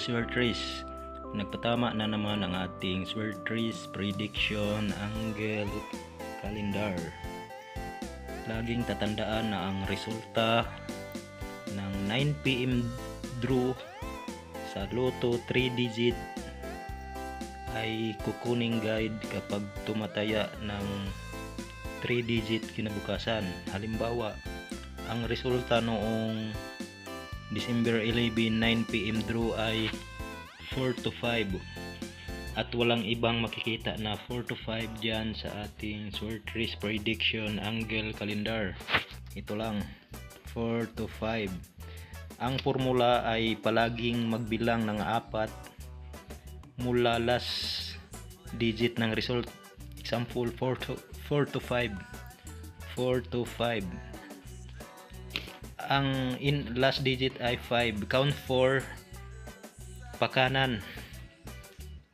Swertres. Nagpatama na naman ang ating Swertres prediction angle calendar. Laging tatandaan na ang resulta ng 9 PM draw sa Lotto 3 digit ay kukuning guide kapag tumataya ng 3 digit kinabukasan. Halimbawa, ang resulta noong December 11 9 PM draw ay 4 to 5 at walang ibang makikita na 4 to 5 dyan sa ating Swertres prediction angle calendar. Ito lang, 4 to 5. Ang formula ay palaging magbilang ng 4 mula last digit ng result. Example, 4 to 5. 4 to 5. Ang last digit ay 5. Count 4 pakanan.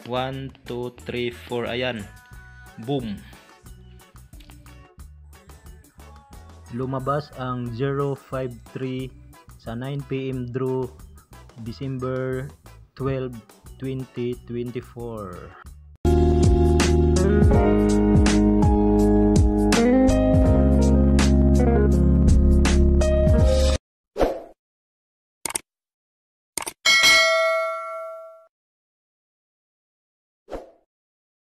1, 2, 3, 4. Ayan. Boom. Lumabas ang 053 sa 9 PM draw December 12, 2024.